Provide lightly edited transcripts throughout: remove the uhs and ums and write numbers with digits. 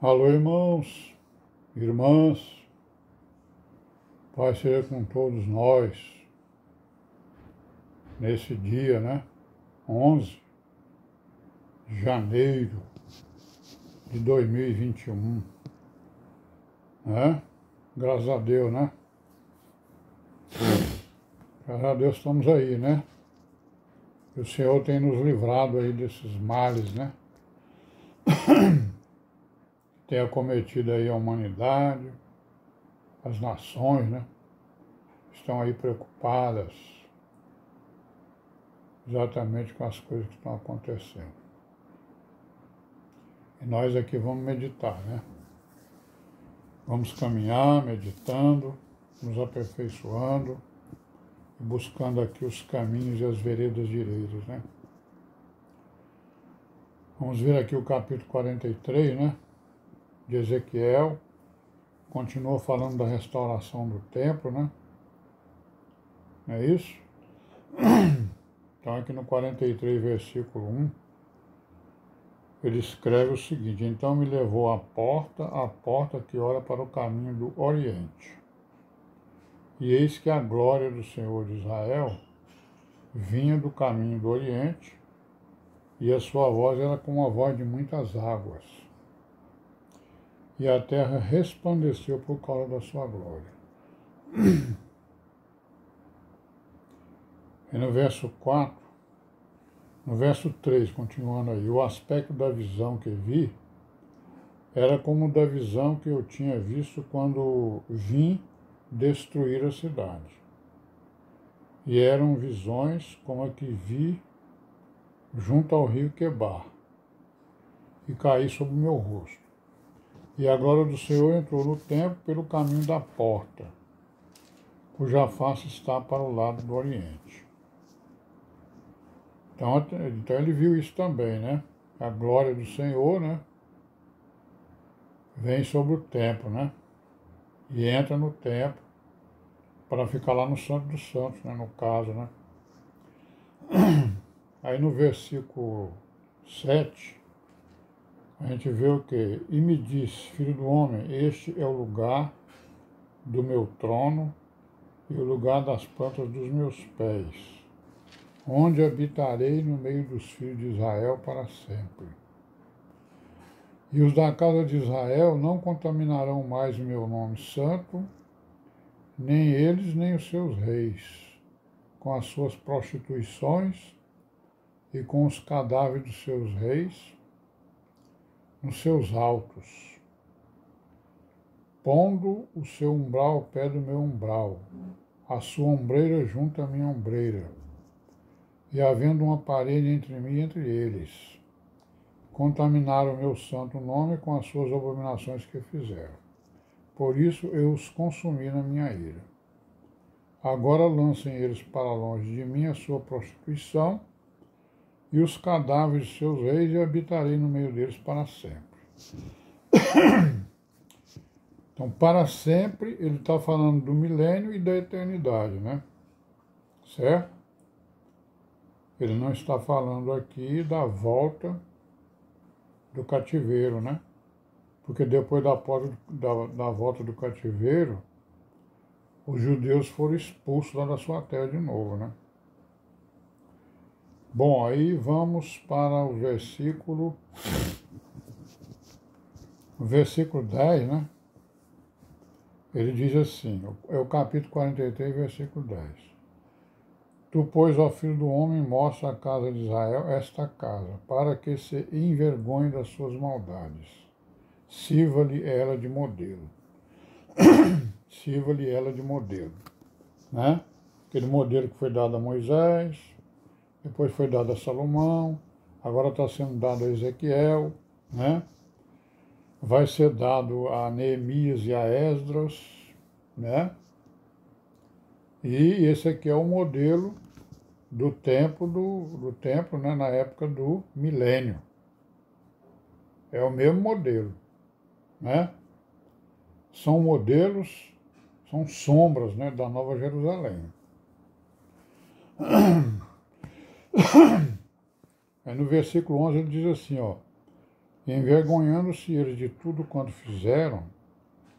Alô, irmãos, irmãs, Pai seja com todos nós, nesse dia, né? 11 de janeiro de 2021, né? Graças a Deus, né? Graças a Deus estamos aí, né? E o Senhor tem nos livrado aí desses males, né? Tem acometido aí a humanidade, as nações, né? Estão aí preocupadas exatamente com as coisas que estão acontecendo. E nós aqui vamos meditar, né? Vamos caminhar, meditando, nos aperfeiçoando, buscando aqui os caminhos e as veredas direitas, né? Vamos ver aqui o capítulo 43, né? De Ezequiel. Continua falando da restauração do templo, né? Não é isso? Então aqui no 43, versículo 1, ele escreve o seguinte: então me levou à porta que olha para o caminho do Oriente. E eis que a glória do Senhor de Israel vinha do caminho do Oriente, e a sua voz era como a voz de muitas águas. E a terra resplandeceu por causa da sua glória. E no verso 4, no verso 3, continuando aí, o aspecto da visão que vi era como da visão que eu tinha visto quando vim destruir a cidade. E eram visões como a que vi junto ao rio Quebar, e caí sobre o meu rosto. E a glória do Senhor entrou no templo pelo caminho da porta, cuja face está para o lado do Oriente. Então ele viu isso também, né? A glória do Senhor, né? Vem sobre o templo, né? E entra no templo para ficar lá no Santo dos Santos, né? No caso, né? Aí no versículo 7, a gente vê o quê? E me disse, filho do homem, este é o lugar do meu trono e o lugar das plantas dos meus pés, onde habitarei no meio dos filhos de Israel para sempre. E os da casa de Israel não contaminarão mais o meu nome santo, nem eles, nem os seus reis, com as suas prostituições e com os cadáveres dos seus reis nos seus altos, pondo o seu umbral ao pé do meu umbral, a sua ombreira junto à minha ombreira, e havendo uma parede entre mim e entre eles. Contaminaram o meu santo nome com as suas abominações que fizeram. Por isso eu os consumi na minha ira. Agora lancem eles para longe de mim a sua prostituição e os cadáveres de seus reis, e habitarei no meio deles para sempre. Então, para sempre, ele está falando do milênio e da eternidade, né? Certo? Ele não está falando aqui da volta do cativeiro, né? Porque depois da volta do cativeiro, os judeus foram expulsos lá da sua terra de novo, né? Bom, aí vamos para o versículo 10, né? Ele diz assim, é o capítulo 43, versículo 10. Tu, pois, ó filho do homem, mostra à casa de Israel esta casa, para que se envergonhe das suas maldades. Sirva-lhe ela de modelo. Sirva-lhe ela de modelo, né? Aquele modelo que foi dado a Moisés, depois foi dado a Salomão, agora está sendo dado a Ezequiel, né? Vai ser dado a Neemias e a Esdras, né? E esse aqui é o modelo do templo, né? Na época do milênio. É o mesmo modelo, né? São modelos, são sombras, né, da Nova Jerusalém. Aí no versículo 11 ele diz assim, ó: E envergonhando-se eles de tudo quanto fizeram,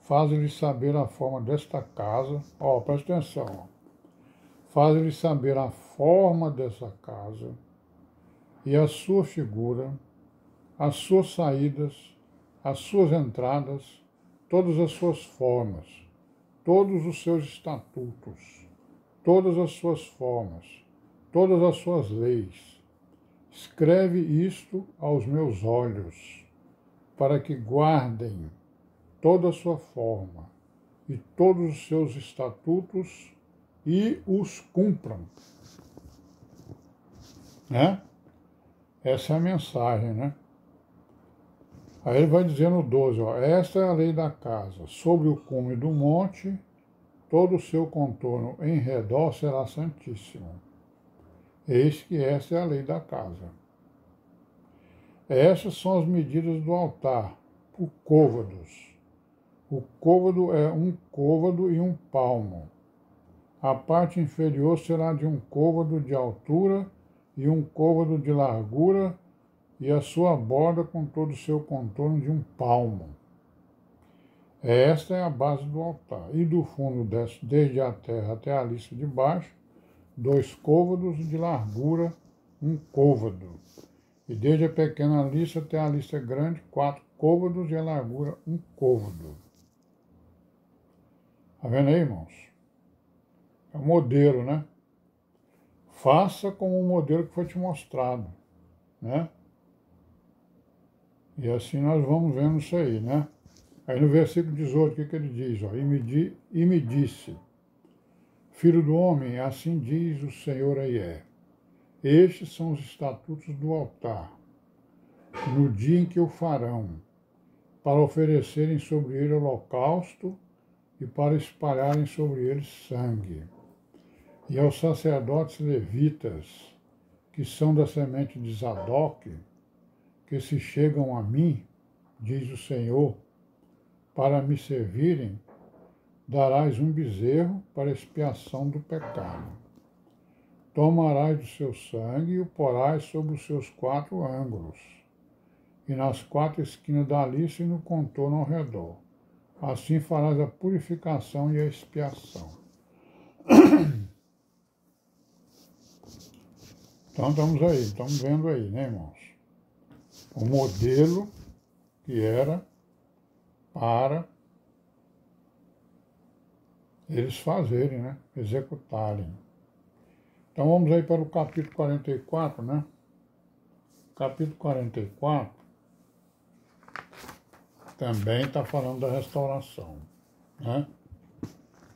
faz-lhes saber a forma desta casa. Presta atenção. Faz-lhes saber a forma dessa casa e a sua figura, as suas saídas, as suas entradas, todas as suas formas, todos os seus estatutos, todas as suas formas, todas as suas leis. Escreve isto aos meus olhos, para que guardem toda a sua forma e todos os seus estatutos e os cumpram. Né? Essa é a mensagem, né? Aí ele vai dizer no 12, esta é a lei da casa. Sobre o cume do monte, todo o seu contorno em redor será santíssimo. Eis que esta é a lei da casa. Estas são as medidas do altar, por côvados. O côvado é 1 côvado e 1 palmo. A parte inferior será de 1 côvado de altura e 1 côvado de largura, e a sua borda com todo o seu contorno de 1 palmo. Esta é a base do altar. E do fundo, desde a terra até a lista de baixo, 2 côvados de largura, 1 côvado. E desde a pequena lista até a lista grande, 4 côvados de largura, 1 côvado. Está vendo aí, irmãos? É um modelo, né? Faça como o modelo que foi te mostrado, né? E assim nós vamos vendo isso aí, né? Aí no versículo 18, o que ele diz? E me disse, filho do homem, assim diz o Senhor aí estes são os estatutos do altar, no dia em que o farão, para oferecerem sobre ele holocausto e para espalharem sobre ele sangue. E aos sacerdotes levitas, que são da semente de Zadok, que se chegam a mim, diz o Senhor, para me servirem, darás um bezerro para expiação do pecado. Tomarás do seu sangue e o porás sobre os seus 4 ângulos, e nas 4 esquinas da lista e no contorno ao redor. Assim farás a purificação e a expiação. Então estamos vendo aí, né, irmãos? O modelo que era para eles fazerem, né? Executarem. Então vamos aí para o capítulo 44, né? Capítulo 44 também está falando da restauração, né?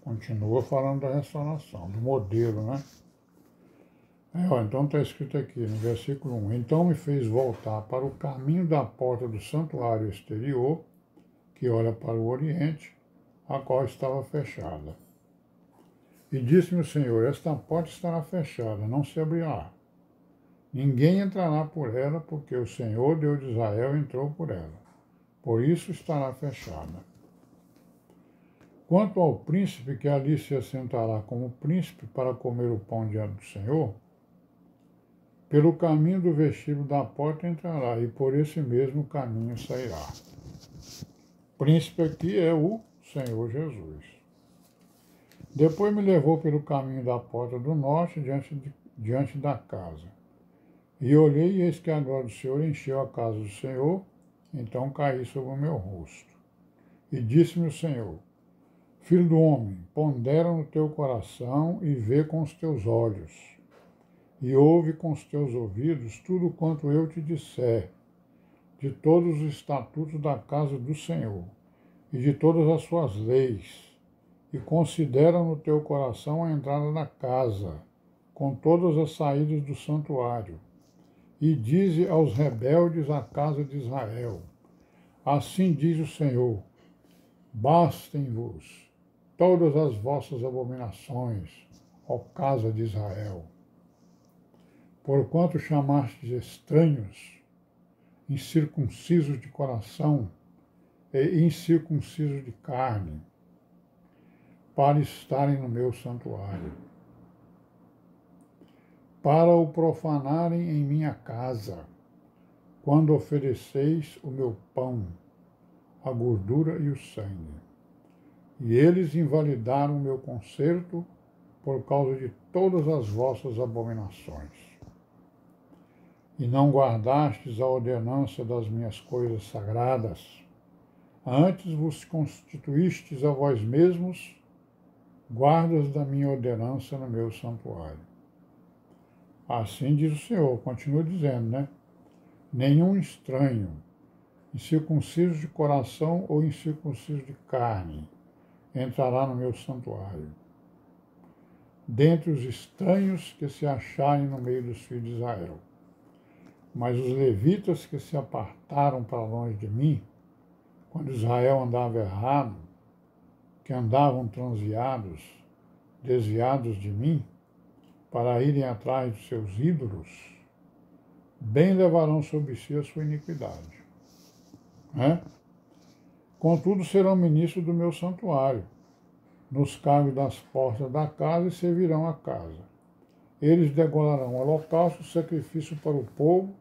Continua falando da restauração, do modelo, né? Então está escrito aqui no versículo 1, então me fez voltar para o caminho da porta do santuário exterior, que olha para o oriente, a qual estava fechada. E disse-me o Senhor, esta porta estará fechada, não se abrirá. Ninguém entrará por ela, porque o Senhor, Deus de Israel, entrou por ela. Por isso estará fechada. Quanto ao príncipe que ali se assentará como príncipe para comer o pão diante do Senhor, pelo caminho do vestíbulo da porta entrará, e por esse mesmo caminho sairá. Príncipe aqui é o Senhor Jesus. Depois me levou pelo caminho da porta do norte, diante da casa. E olhei, e eis que a glória do Senhor encheu a casa do Senhor, então caí sobre o meu rosto. E disse-me o Senhor, filho do homem, pondera no teu coração e vê com os teus olhos, e ouve com os teus ouvidos tudo quanto eu te disser, de todos os estatutos da casa do Senhor, e de todas as suas leis, e considera no teu coração a entrada da casa, com todas as saídas do santuário, e dize aos rebeldes a casa de Israel, assim diz o Senhor, bastem-vos todas as vossas abominações, ó casa de Israel. Porquanto chamastes estranhos, incircuncisos de coração e incircuncisos de carne, para estarem no meu santuário, para o profanarem em minha casa, quando ofereceis o meu pão, a gordura e o sangue. E eles invalidaram o meu concerto por causa de todas as vossas abominações. E não guardastes a ordenança das minhas coisas sagradas, antes vos constituístes a vós mesmos guardas da minha ordenança no meu santuário. Assim diz o Senhor, continua dizendo, né? Nenhum estranho, incircunciso de coração ou incircunciso de carne, entrará no meu santuário. Dentre os estranhos que se acharem no meio dos filhos de Israel. Mas os levitas que se apartaram para longe de mim, quando Israel andava errado, que andavam transviados, desviados de mim, para irem atrás dos seus ídolos, bem levarão sobre si a sua iniquidade. Né? Contudo, serão ministros do meu santuário, nos cargos das portas da casa e servirão a casa. Eles degolarão o holocausto, o sacrifício para o povo,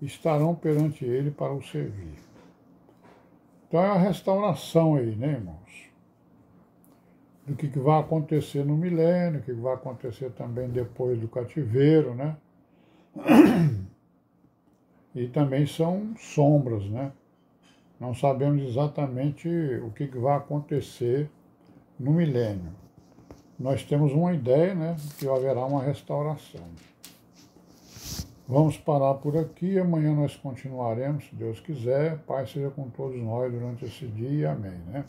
e estarão perante ele para o servir. Então é a restauração aí, né, irmãos? Do que vai acontecer no milênio, o que vai acontecer também depois do cativeiro, né? E também são sombras, né? Não sabemos exatamente o que vai acontecer no milênio. Nós temos uma ideia, né, que haverá uma restauração. Vamos parar por aqui, amanhã nós continuaremos, se Deus quiser. Pai seja com todos nós durante esse dia, amém, né?